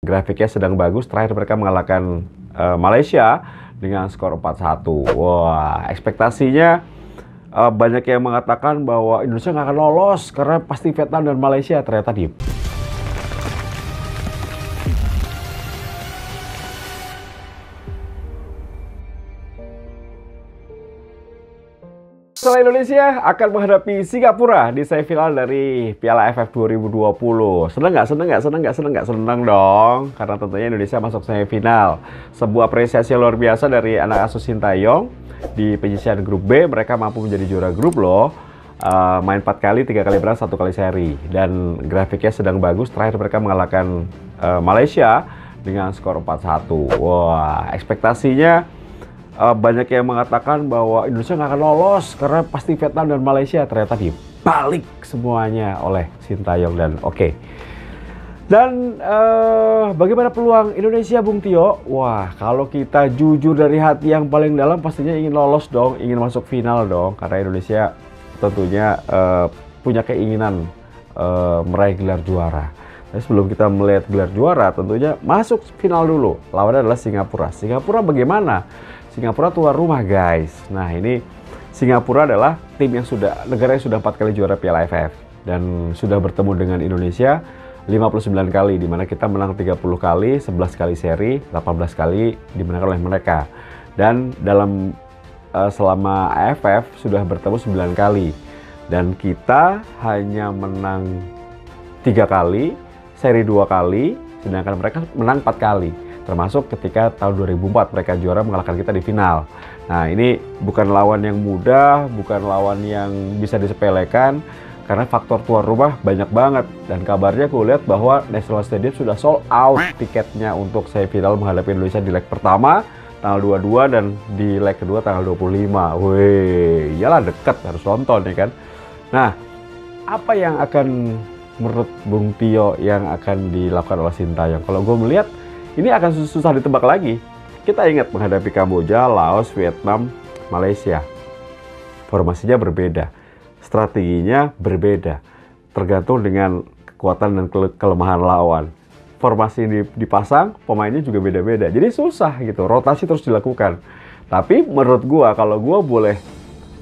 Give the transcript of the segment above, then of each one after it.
grafiknya sedang bagus. Terakhir mereka mengalahkan Malaysia dengan skor 4-1. Wah, ekspektasinya banyak yang mengatakan bahwa Indonesia nggak akan lolos karena pasti Vietnam dan Malaysia, ternyata diem. Setelah Indonesia akan menghadapi Singapura di semifinal dari Piala AFF 2020. Seneng nggak? Seneng nggak? Seneng nggak? Seneng nggak? Seneng dong, karena tentunya Indonesia masuk semifinal. Sebuah apresiasi luar biasa dari anak asuh Sintayong di penyisihan grup B. Mereka mampu menjadi juara grup loh. Main 4 kali, 3 kali berang, 1 kali seri. Dan grafiknya sedang bagus. Terakhir mereka mengalahkan Malaysia dengan skor 4-1. Wah, ekspektasinya banyak yang mengatakan bahwa Indonesia nggak akan lolos karena pasti Vietnam dan Malaysia, ternyata dibalik semuanya oleh Sintayong dan oke. Dan bagaimana peluang Indonesia, Bung Tio? Wah, kalau kita jujur dari hati yang paling dalam pastinya ingin lolos dong, ingin masuk final dong, karena Indonesia tentunya punya keinginan meraih gelar juara. Tapi sebelum kita melihat gelar juara, tentunya masuk final dulu. Lawannya adalah Singapura. Singapura bagaimana? Singapura tuan rumah, guys. Nah, ini Singapura adalah tim yang negara yang sudah 4 kali juara Piala AFF dan sudah bertemu dengan Indonesia 59 kali, di mana kita menang 30 kali, 11 kali seri, 18 kali dimenangkan oleh mereka. Dan dalam selama AFF sudah bertemu 9 kali dan kita hanya menang 3 kali, seri 2 kali, sedangkan mereka menang 4 kali. Termasuk ketika tahun 2004 mereka juara mengalahkan kita di final. Nah, ini bukan lawan yang mudah, bukan lawan yang bisa disepelekan, karena faktor tuan rumah banyak banget. Dan kabarnya aku lihat bahwa National Stadium sudah sold out tiketnya untuk semifinal menghadapi Indonesia di leg pertama tanggal 22 dan di leg kedua tanggal 25. Wih, iyalah dekat, harus nonton ya kan. Nah, apa yang akan menurut Bung Tio yang akan dilakukan oleh Sintayong? Kalau gue melihat ini akan susah ditebak lagi. Kita ingat menghadapi Kamboja, Laos, Vietnam, Malaysia. Formasinya berbeda, strateginya berbeda, tergantung dengan kekuatan dan kelemahan lawan. Formasi ini dipasang, pemainnya juga beda-beda. Jadi susah gitu, rotasi terus dilakukan. Tapi menurut gua, kalau gua boleh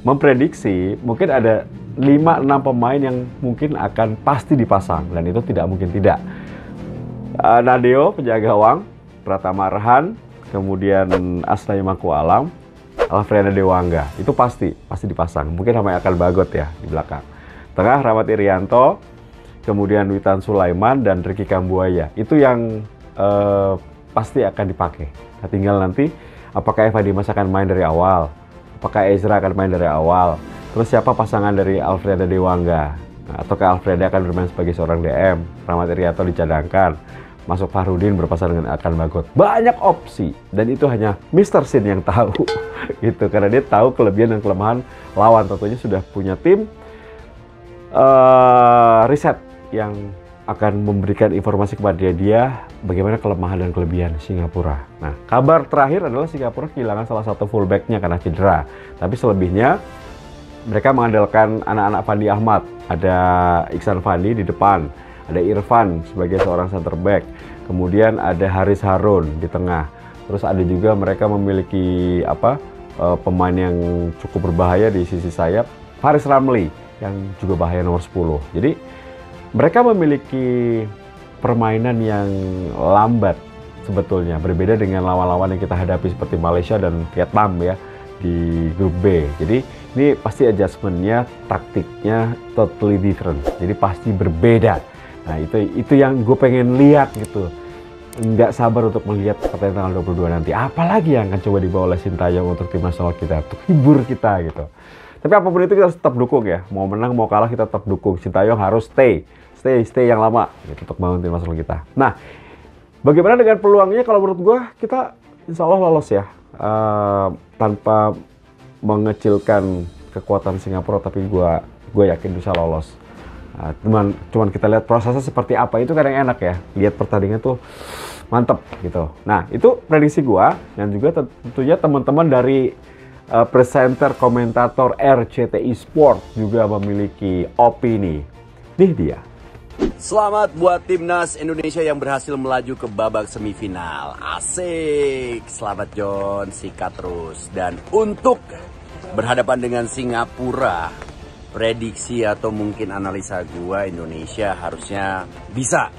memprediksi, mungkin ada 5-6 pemain yang mungkin akan pasti dipasang. Dan itu tidak mungkin tidak. Nadeo, penjaga gawang, Pratama Arhan, kemudian Asnawi Mangku Alam, Alfrianda Dewangga. Itu pasti dipasang. Mungkin sama Akal Bagot ya di belakang. Tengah Rahmat Irianto, kemudian Witan Sulaiman dan Ricky Kambuaya. Itu yang pasti akan dipakai. Nah, tinggal nanti apakah Eva Dimas akan main dari awal, apakah Ezra akan main dari awal, terus siapa pasangan dari Alfrianda Dewangga. Nah, ataukah Alfreda akan bermain sebagai seorang DM, Rahmat Irianto dicadangkan, masuk Fahrudin berpasangan dengan Akan Bagot. Banyak opsi, dan itu hanya Mr. Sin yang tahu gitu, karena dia tahu kelebihan dan kelemahan lawan. Tentunya sudah punya tim riset yang akan memberikan informasi kepada dia bagaimana kelemahan dan kelebihan Singapura. Nah, kabar terakhir adalah Singapura kehilangan salah satu fullbacknya karena cedera, tapi selebihnya mereka mengandalkan anak-anak Fandi Ahmad. Ada Iksan Fandi di depan, ada Irfan sebagai seorang center back, kemudian ada Haris Harun di tengah. Terus ada juga mereka memiliki pemain yang cukup berbahaya di sisi sayap, Faris Ramli yang juga bahaya nomor 10. Jadi mereka memiliki permainan yang lambat sebetulnya, berbeda dengan lawan-lawan yang kita hadapi seperti Malaysia dan Vietnam ya di grup B. Jadi ini pasti adjustmentnya, taktiknya totally different. Jadi pasti berbeda. Nah, itu yang gue pengen lihat gitu. Nggak sabar untuk melihat pertandingan tanggal 22 nanti. Apalagi yang akan coba dibawa oleh Sintayong untuk tim nasional kita, untuk hibur kita gitu. Tapi apapun itu kita harus tetap dukung ya. Mau menang mau kalah kita tetap dukung. Sintayong harus stay yang lama gitu, untuk bangun tim nasional kita. Nah, bagaimana dengan peluangnya? Kalau menurut gue kita insya Allah lolos ya. Tanpa mengecilkan kekuatan Singapura, tapi gue yakin bisa lolos. Cuman kita lihat prosesnya seperti apa, itu kadang enak ya, lihat pertandingan tuh mantep gitu. Nah, itu prediksi gue, dan juga tentunya teman-teman dari presenter komentator RCTI Sport juga memiliki opini. Nih dia Selamat buat timnas Indonesia yang berhasil melaju ke babak semifinal. Asik, selamat John, sikat terus. Dan untuk berhadapan dengan Singapura, prediksi atau mungkin analisa gua, Indonesia harusnya bisa.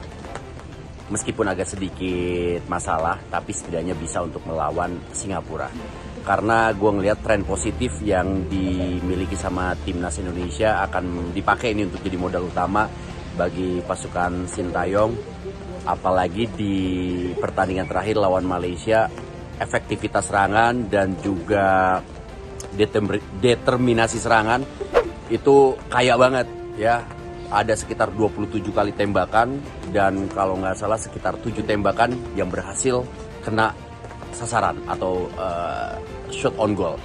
Meskipun agak sedikit masalah, tapi setidaknya bisa untuk melawan Singapura. Karena gue ngelihat tren positif yang dimiliki sama timnas Indonesia akan dipakai ini untuk jadi modal utama bagi pasukan Sintayong. Apalagi di pertandingan terakhir lawan Malaysia, efektivitas serangan dan juga determinasi serangan itu kaya banget ya. Ada sekitar 27 kali tembakan dan kalau nggak salah sekitar 7 tembakan yang berhasil kena sasaran atau shot on goal.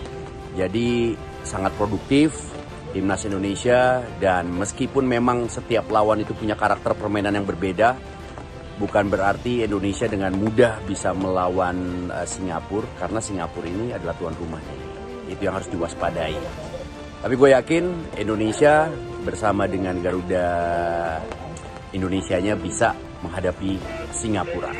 Jadi sangat produktif timnas Indonesia, dan meskipun memang setiap lawan itu punya karakter permainan yang berbeda, bukan berarti Indonesia dengan mudah bisa melawan Singapura, karena Singapura ini adalah tuan rumahnya. Itu yang harus diwaspadai. Tapi gue yakin Indonesia bersama dengan Garuda Indonesianya bisa menghadapi Singapura.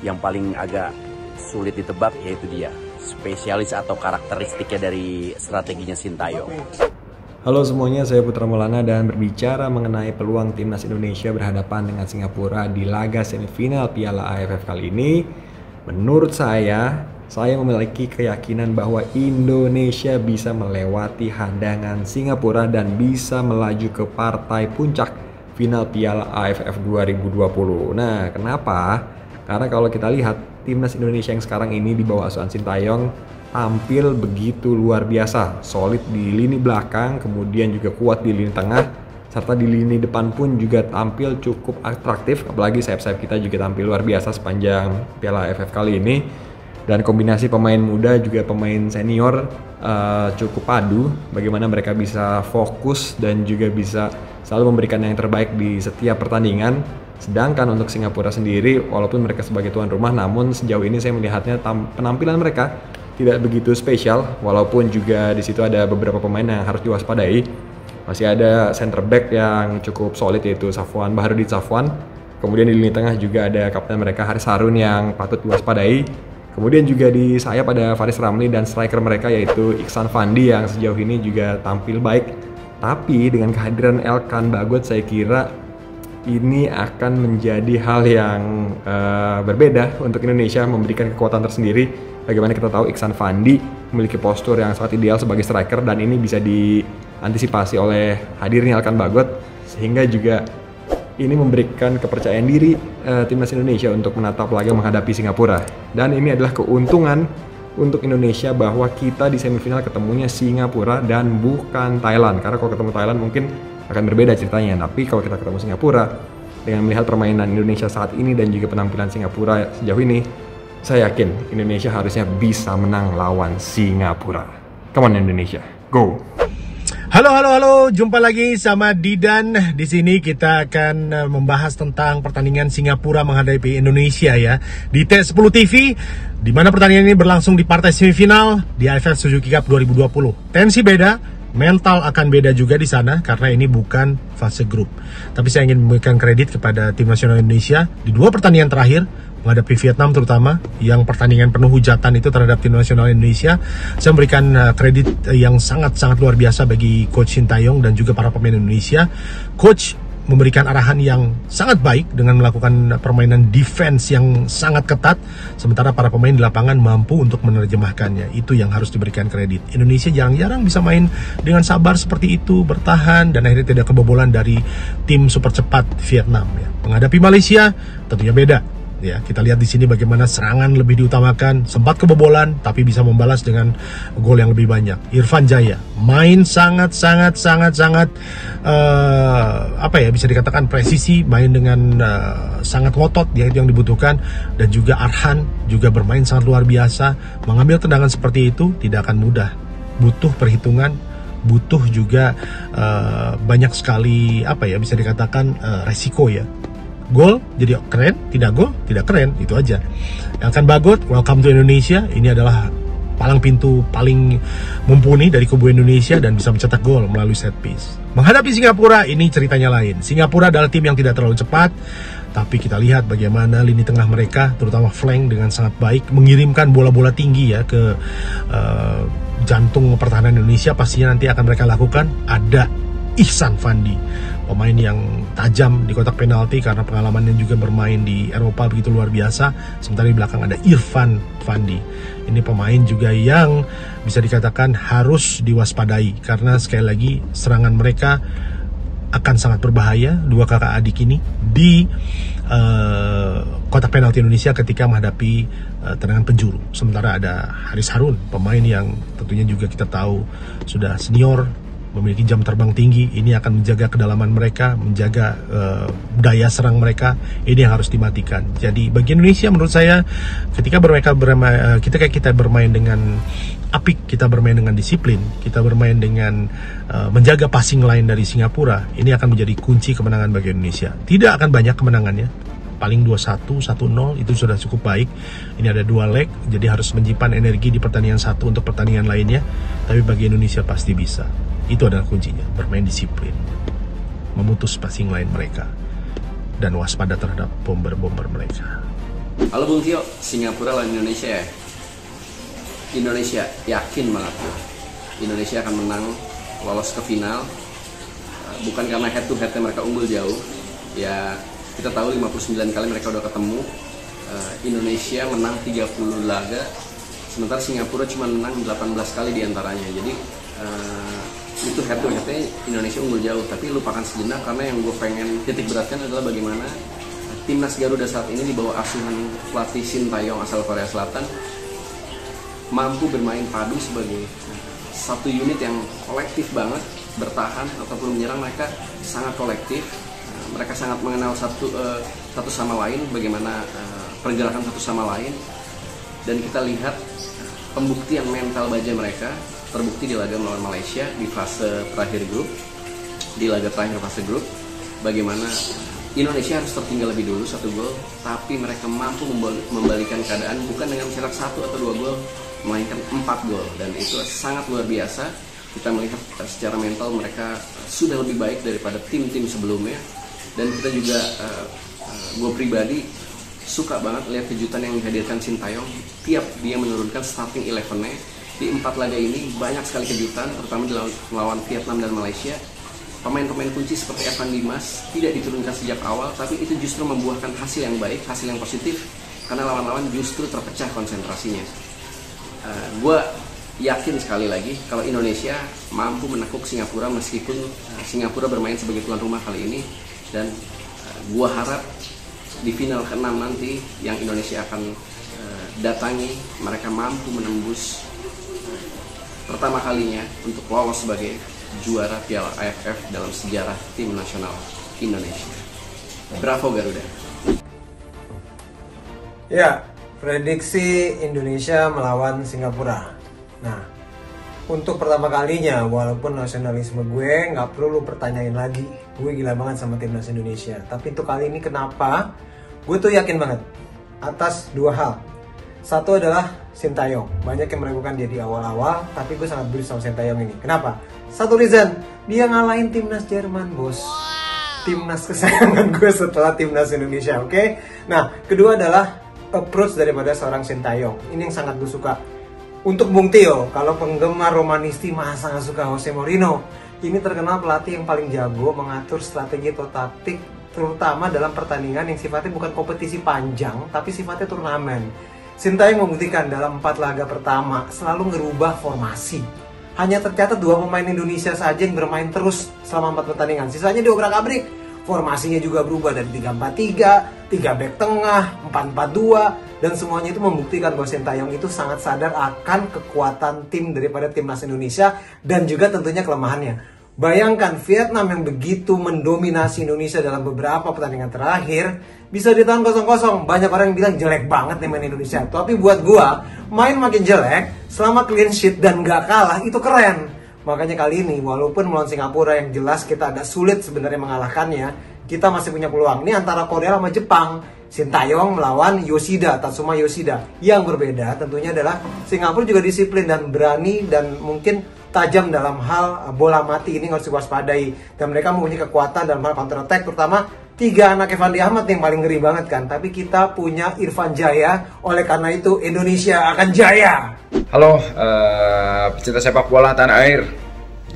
Yang paling agak sulit ditebak yaitu dia, spesialis atau karakteristiknya dari strateginya Sintayong. Halo semuanya, saya Putra Maulana dan berbicara mengenai peluang timnas Indonesia berhadapan dengan Singapura di laga semifinal Piala AFF kali ini. Menurut saya memiliki keyakinan bahwa Indonesia bisa melewati hadangan Singapura dan bisa melaju ke partai puncak final Piala AFF 2020. Nah, kenapa? Karena kalau kita lihat timnas Indonesia yang sekarang ini di bawah asuhan Sintayong tampil begitu luar biasa, solid di lini belakang, kemudian juga kuat di lini tengah, serta di lini depan pun juga tampil cukup atraktif. Apalagi sayap-sayap kita juga tampil luar biasa sepanjang Piala AFF kali ini. Dan kombinasi pemain muda juga pemain senior cukup padu, bagaimana mereka bisa fokus dan juga bisa selalu memberikan yang terbaik di setiap pertandingan. Sedangkan untuk Singapura sendiri, walaupun mereka sebagai tuan rumah, namun sejauh ini saya melihatnya penampilan mereka tidak begitu spesial, walaupun juga di situ ada beberapa pemain yang harus diwaspadai. Masih ada center back yang cukup solid yaitu Baharudin Safwan. Kemudian di lini tengah juga ada kapten mereka Haris Harun yang patut diwaspadai. Kemudian juga di sayap ada Faris Ramli dan striker mereka yaitu Iksan Fandi yang sejauh ini juga tampil baik. Tapi dengan kehadiran Elkan Bagot, saya kira ini akan menjadi hal yang berbeda untuk Indonesia, memberikan kekuatan tersendiri. Bagaimana kita tahu Iksan Fandi memiliki postur yang sangat ideal sebagai striker, dan ini bisa diantisipasi oleh hadirnya Elkan Bagot, sehingga juga ini memberikan kepercayaan diri timnas Indonesia untuk menatap laga menghadapi Singapura. Dan ini adalah keuntungan untuk Indonesia bahwa kita di semifinal ketemunya Singapura dan bukan Thailand. Karena kalau ketemu Thailand mungkin akan berbeda ceritanya. Tapi kalau kita ketemu Singapura, dengan melihat permainan Indonesia saat ini dan juga penampilan Singapura sejauh ini, saya yakin Indonesia harusnya bisa menang lawan Singapura. Come on Indonesia, go! Halo, jumpa lagi sama Didan. Di sini kita akan membahas tentang pertandingan Singapura menghadapi Indonesia ya di T10 TV, di mana pertandingan ini berlangsung di partai semifinal di AFF Suzuki Cup 2020. Tensi beda, mental akan beda juga di sana karena ini bukan fase grup. Tapi saya ingin memberikan kredit kepada tim nasional Indonesia di dua pertandingan terakhir menghadapi Vietnam, terutama yang pertandingan penuh hujatan itu terhadap tim nasional Indonesia. Saya memberikan kredit yang sangat-sangat luar biasa bagi Coach Sintayong dan juga para pemain Indonesia. Coach memberikan arahan yang sangat baik dengan melakukan permainan defense yang sangat ketat, sementara para pemain di lapangan mampu untuk menerjemahkannya. Itu yang harus diberikan kredit. Indonesia jarang-jarang bisa main dengan sabar seperti itu, bertahan, dan akhirnya tidak kebobolan dari tim super cepat Vietnam ya. Menghadapi Malaysia tentunya beda. Ya, kita lihat di sini bagaimana serangan lebih diutamakan, sempat kebobolan tapi bisa membalas dengan gol yang lebih banyak. Irfan Jaya main sangat bisa dikatakan presisi, main dengan sangat ngotot, dia itu yang dibutuhkan. Dan juga Arhan juga bermain sangat luar biasa. Mengambil tendangan seperti itu tidak akan mudah, butuh perhitungan, butuh juga banyak sekali bisa dikatakan resiko ya. Gol jadi keren, tidak gol tidak keren, itu aja. Elkan Bagot, welcome to Indonesia. Ini adalah palang pintu paling mumpuni dari kubu Indonesia dan bisa mencetak gol melalui set piece. Menghadapi Singapura ini ceritanya lain. Singapura adalah tim yang tidak terlalu cepat, tapi kita lihat bagaimana lini tengah mereka, terutama flank dengan sangat baik, mengirimkan bola-bola tinggi ya ke jantung pertahanan Indonesia. Pastinya nanti akan mereka lakukan. Ada Ihsan Fandi, pemain yang tajam di kotak penalti karena pengalamannya juga bermain di Eropa begitu luar biasa. Sementara di belakang ada Irfan Fandi. Ini pemain juga yang bisa dikatakan harus diwaspadai karena sekali lagi serangan mereka akan sangat berbahaya, dua kakak adik ini di kotak penalti Indonesia ketika menghadapi tendangan penjuru. Sementara ada Haris Harun, pemain yang tentunya juga kita tahu sudah senior, memiliki jam terbang tinggi. Ini akan menjaga kedalaman mereka, menjaga daya serang mereka. Ini yang harus dimatikan. Jadi bagi Indonesia menurut saya ketika kita bermain dengan apik, kita bermain dengan disiplin, kita bermain dengan menjaga passing line dari Singapura, ini akan menjadi kunci kemenangan bagi Indonesia. Tidak akan banyak kemenangannya, paling 2-1, 1-0 itu sudah cukup baik. Ini ada 2 leg, jadi harus menyimpan energi di pertandingan satu untuk pertandingan lainnya. Tapi bagi Indonesia pasti bisa. Itu adalah kuncinya, bermain disiplin, memutus passing line mereka, dan waspada terhadap bomber-bomber mereka. Halo Bung Tio, Singapura lawan Indonesia ya? Indonesia yakin banget tuh. Indonesia akan menang, lolos ke final. Bukan karena head to headnya mereka unggul jauh. Ya kita tahu 59 kali mereka udah ketemu. Indonesia menang 30 laga, sementara Singapura cuma menang 18 kali diantaranya. Jadi itu head to headnya Indonesia unggul jauh. Tapi lupakan sejenak karena yang gue pengen titik beratkan adalah bagaimana timnas Garuda saat ini di bawah asuhan pelatih Shin Tae-yong asal Korea Selatan mampu bermain padu sebagai satu unit yang kolektif banget, bertahan ataupun menyerang. Mereka sangat kolektif, mereka sangat mengenal satu sama lain, bagaimana pergerakan satu sama lain, dan kita lihat pembuktian mental baja mereka terbukti di laga melawan Malaysia di fase terakhir grup, di laga terakhir fase grup, bagaimana Indonesia harus tertinggal lebih dulu 1 gol, tapi mereka mampu membalikan keadaan bukan dengan mencetak 1 atau 2 gol, melainkan 4 gol, dan itu sangat luar biasa. Kita melihat secara mental mereka sudah lebih baik daripada tim-tim sebelumnya, dan kita juga, gue pribadi suka banget lihat kejutan yang dihadirkan Shin Tae-yong. Tiap dia menurunkan starting 11-nya di 4 laga ini, banyak sekali kejutan, terutama di lawan Vietnam dan Malaysia. Pemain-pemain kunci seperti Evan Dimas tidak diturunkan sejak awal, tapi itu justru membuahkan hasil yang baik, hasil yang positif, karena lawan-lawan justru terpecah konsentrasinya. Gue yakin sekali lagi kalau Indonesia mampu menekuk Singapura, meskipun Singapura bermain sebagai tuan rumah kali ini, dan gue harap di final ke-6 nanti yang Indonesia akan datangi, mereka mampu menembus pertama kalinya untuk lolos sebagai juara Piala AFF dalam sejarah tim nasional Indonesia. Bravo Garuda. Ya, prediksi Indonesia melawan Singapura. Nah, untuk pertama kalinya, walaupun nasionalisme gue nggak perlu pertanyain lagi, gue gila banget sama timnas Indonesia. Tapi untuk kali ini kenapa? Gue tuh yakin banget atas 2 hal. Satu adalah Shin Tae-yong. Banyak yang meragukan dia di awal-awal, tapi gue sangat bullish sama Shin Tae-yong ini. Kenapa? Satu reason, dia ngalahin timnas Jerman, bos. Timnas kesayangan gue setelah timnas Indonesia, oke? Nah, kedua adalah approach daripada seorang Shin Tae-yong. Ini yang sangat gue suka. Untuk Bung Tio, kalau penggemar Romanisti masa nggak suka Jose Mourinho, ini terkenal pelatih yang paling jago mengatur strategi atau taktik, terutama dalam pertandingan yang sifatnya bukan kompetisi panjang, tapi sifatnya turnamen. Shin Tae-yong membuktikan dalam 4 laga pertama selalu ngerubah formasi. Hanya tercatat 2 pemain Indonesia saja yang bermain terus selama 4 pertandingan. Sisanya diobrak-abrik. Formasinya juga berubah dari 3-4-3, 3 back tengah, 4-4-2, dan semuanya itu membuktikan bahwa Shin Tae-yong itu sangat sadar akan kekuatan tim daripada timnas Indonesia dan juga tentunya kelemahannya. Bayangkan Vietnam yang begitu mendominasi Indonesia dalam beberapa pertandingan terakhir bisa ditahan 0-0. Banyak orang yang bilang jelek banget nih main Indonesia. Tapi buat gua, main makin jelek selama clean sheet dan gak kalah itu keren. Makanya kali ini walaupun melawan Singapura yang jelas kita agak sulit sebenarnya mengalahkannya, kita masih punya peluang. Ini antara Korea sama Jepang. Sintayong melawan Yoshida, Tatsuma Yoshida. Yang berbeda tentunya adalah Singapura juga disiplin dan berani dan mungkin tajam dalam hal bola mati, ini harus diwaspadai. Dan mereka mempunyai kekuatan dalam hal counter attack, terutama 3 anak Evan Ahmad yang paling ngeri banget kan. Tapi kita punya Irfan Jaya, oleh karena itu Indonesia akan jaya. Halo, pecinta sepak bola tanah air.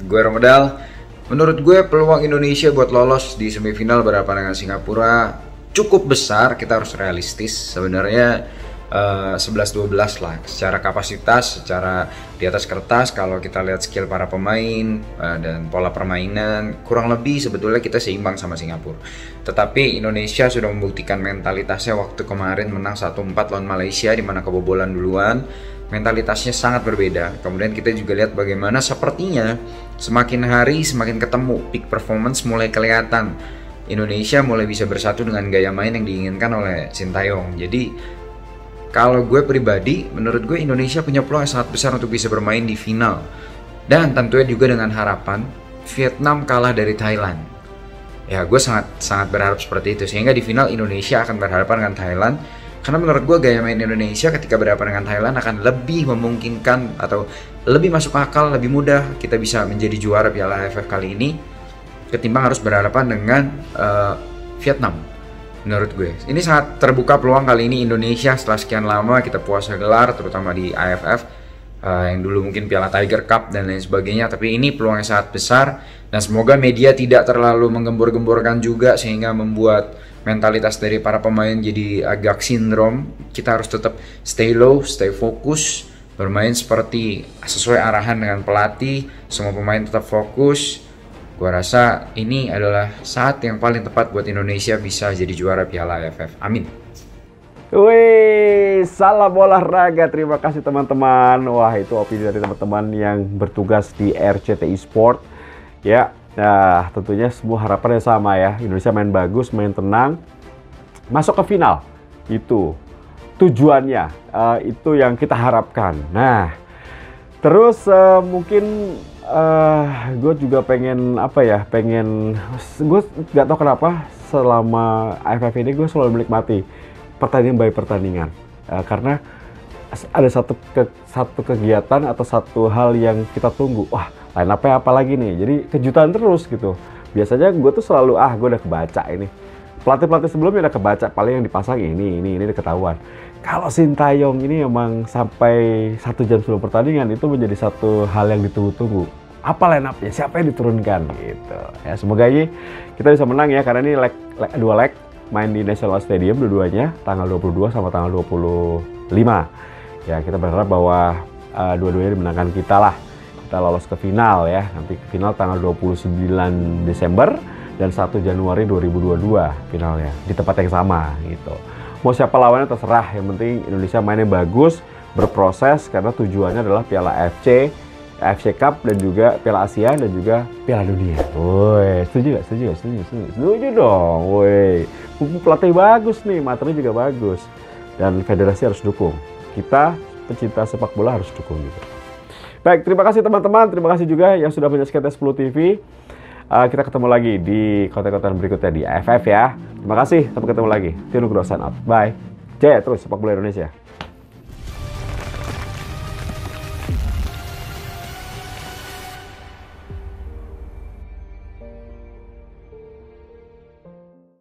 Gue Romedal. Menurut gue peluang Indonesia buat lolos di semifinal berhadapan dengan Singapura cukup besar. Kita harus realistis. Sebenarnya 11-12 lah secara kapasitas, secara di atas kertas. Kalau kita lihat skill para pemain dan pola permainan, kurang lebih sebetulnya kita seimbang sama Singapura. Tetapi Indonesia sudah membuktikan mentalitasnya waktu kemarin menang 1-4 lawan Malaysia, di mana kebobolan duluan. Mentalitasnya sangat berbeda. Kemudian kita juga lihat bagaimana sepertinya semakin hari semakin ketemu, peak performance mulai kelihatan. Indonesia mulai bisa bersatu dengan gaya main yang diinginkan oleh Sintayong. Jadi kalau gue pribadi, menurut gue Indonesia punya peluang yang sangat besar untuk bisa bermain di final. Dan tentunya juga dengan harapan Vietnam kalah dari Thailand. Ya, gue sangat berharap seperti itu, sehingga di final Indonesia akan berhadapan dengan Thailand. Karena menurut gue gaya main Indonesia ketika berhadapan dengan Thailand akan lebih memungkinkan atau lebih masuk akal, lebih mudah kita bisa menjadi juara Piala AFF kali ini ketimbang harus berhadapan dengan Vietnam. Menurut gue ini sangat terbuka peluang kali ini Indonesia setelah sekian lama kita puasa gelar, terutama di AFF yang dulu mungkin Piala Tiger Cup dan lain sebagainya. Tapi ini peluang yang sangat besar, dan semoga media tidak terlalu menggembor-gemborkan juga sehingga membuat mentalitas dari para pemain jadi agak sindrom. Kita harus tetap stay low, stay fokus, bermain seperti sesuai arahan dengan pelatih. Semua pemain tetap fokus. Gua rasa ini adalah saat yang paling tepat buat Indonesia bisa jadi juara Piala AFF. Amin. Wih, salam olahraga. Terima kasih teman-teman. Wah, itu opini dari teman-teman yang bertugas di RCTI Sport. Ya, nah tentunya semua harapannya sama ya. Indonesia main bagus, main tenang, masuk ke final. Itu tujuannya, itu yang kita harapkan. Nah, terus mungkin gue juga pengen gue nggak tahu kenapa selama AFF ini gue selalu menikmati pertandingan by pertandingan, karena ada satu kegiatan atau satu hal yang kita tunggu. Wah, line up-nya apa lagi nih? Jadi kejutan terus gitu. Biasanya gue tuh selalu gue udah kebaca ini. Pelatih-pelatih sebelumnya udah kebaca, paling yang dipasang ini udah ketahuan. Kalau Sintayong ini emang sampai 1 jam sebelum pertandingan itu menjadi satu hal yang ditunggu-tunggu. Apa line up-nya? Siapa yang diturunkan gitu. Ya, semoga ini kita bisa menang ya, karena ini dua leg main di National Stadium dua-duanya, tanggal 22 sama tanggal 25. Ya, kita berharap bahwa dua-duanya dimenangkan kita lah. Kita lolos ke final ya. Nanti ke final tanggal 29 Desember dan 1 Januari 2022 finalnya di tempat yang sama gitu. Mau siapa lawannya terserah, yang penting Indonesia mainnya bagus, berproses, karena tujuannya adalah Piala AFC Cup dan juga Piala Asia dan juga Piala Dunia. Woi, setuju gak? Setuju dong. Woi, pelatih bagus nih, materinya juga bagus, dan federasi harus dukung. Kita pecinta sepak bola harus dukung juga. Baik, terima kasih teman-teman, terima kasih juga yang sudah menyaksikan Tes 10 TV. Kita ketemu lagi di konten-konten berikutnya di AFF ya. Terima kasih, sampai ketemu lagi. Tino Grosan out. Bye. Jaya terus sepak bola Indonesia.